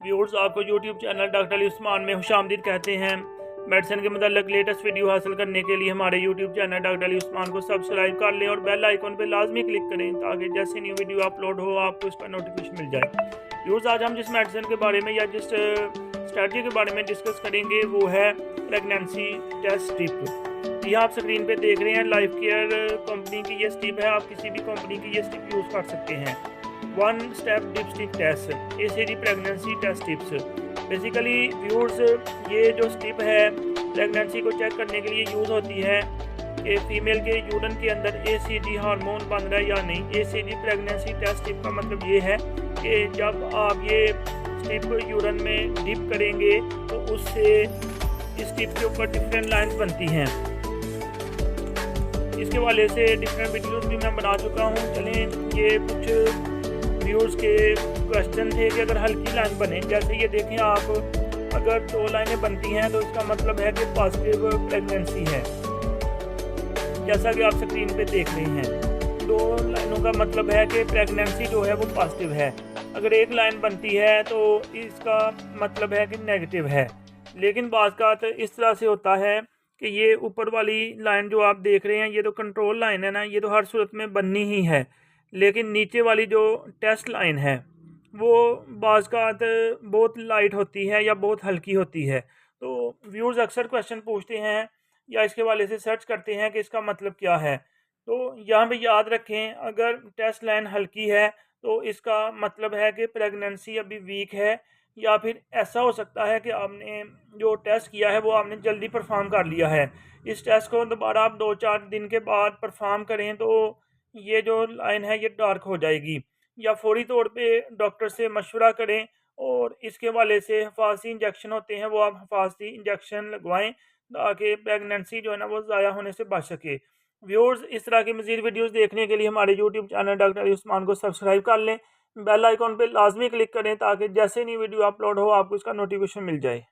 Viewers, आपको YouTube channel doctor Ali Usman में खुशामदीद कहते हैं। मेडिसिन के मतलब लेटेस्ट वीडियो हासिल करने के लिए हमारे YouTube channel doctor Ali Usman को सब्सक्राइब कर लें और बेल आइकन पर लाजमी क्लिक करें ताकि जैसे न्यू वीडियो अपलोड हो आपको उसका नोटिफिकेशन मिल जाए। व्यूअर्स, आज हम जिस मेडिसिन के बारे में या जिस स्ट्रेटजी के बारे में डिस्कस करेंगे वो है प्रेगनेंसी टेस्ट स्ट्रिप। ये आप स्क्रीन पे देख रहे हैं, लाइफ केयर कंपनी की ये स्ट्रिप है। आप किसी भी कंपनी की ये स्ट्रिप यूज़ कर सकते हैं। One step dipstick test, ACD pregnancy test tips. Basically viewers, ये जो स्ट्रिप है प्रेगनेंसी को चेक करने के लिए यूज़ होती है कि फीमेल के यूरिन के अंदर ACD हार्मोन बन रहा है या नहीं। ACD प्रेगनेंसी टेस्ट टिप का मतलब ये है कि जब आप ये स्ट्रिप यूरिन में डिप करेंगे तो उससे इस स्ट्रिप के ऊपर डिफरेंट लाइंस बनती हैं। इसके वाले से डिफरेंट वीडियोस भी मैं बना चुका हूँ। चलें, ये कुछ व्यूअर्स के क्वेश्चन थे कि अगर हल्की लाइन बने, जैसे ये देखें आप, अगर 2 लाइनें बनती हैं तो इसका मतलब है कि पॉजिटिव प्रेगनेंसी है, जैसा कि आप स्क्रीन पे देख रहे हैं। 2 लाइनों का मतलब है कि प्रेगनेंसी जो है वो पॉजिटिव है। अगर एक लाइन बनती है तो इसका मतलब है कि नेगेटिव है। लेकिन बाज़ का इस तरह से होता है कि ये ऊपर वाली लाइन जो आप देख रहे हैं ये तो कंट्रोल लाइन है ना, ये तो हर सूरत में बननी ही है। लेकिन नीचे वाली जो टेस्ट लाइन है वो बाज़ का बहुत लाइट होती है या बहुत हल्की होती है। तो व्यूअर्स अक्सर क्वेश्चन पूछते हैं या इसके वाले से सर्च करते हैं कि इसका मतलब क्या है। तो यहाँ पे याद रखें, अगर टेस्ट लाइन हल्की है तो इसका मतलब है कि प्रेगनेंसी अभी वीक है, या फिर ऐसा हो सकता है कि आपने जो टेस्ट किया है वो आपने जल्दी परफॉर्म कर लिया है। इस टेस्ट को दोबारा आप 2-4 दिन के बाद परफॉर्म करें तो ये जो लाइन है ये डार्क हो जाएगी। या फौरी तौर पे डॉक्टर से मशवरा करें और इसके वाले से हिफाजती इंजेक्शन होते हैं वो आप हिफाजती इंजेक्शन लगवाएं ताकि प्रेगनेंसी जो है ना वो ज़ाया होने से बच सके। व्यूअर्स, इस तरह की मज़ीद वीडियोस देखने के लिए हमारे YouTube channel doctor Ali Usman को सब्सक्राइब कर लें, बेल आइकॉन पे लाजमी क्लिक करें ताकि जैसे नई वीडियो अपलोड हो आपको इसका नोटिफिकेशन मिल जाए।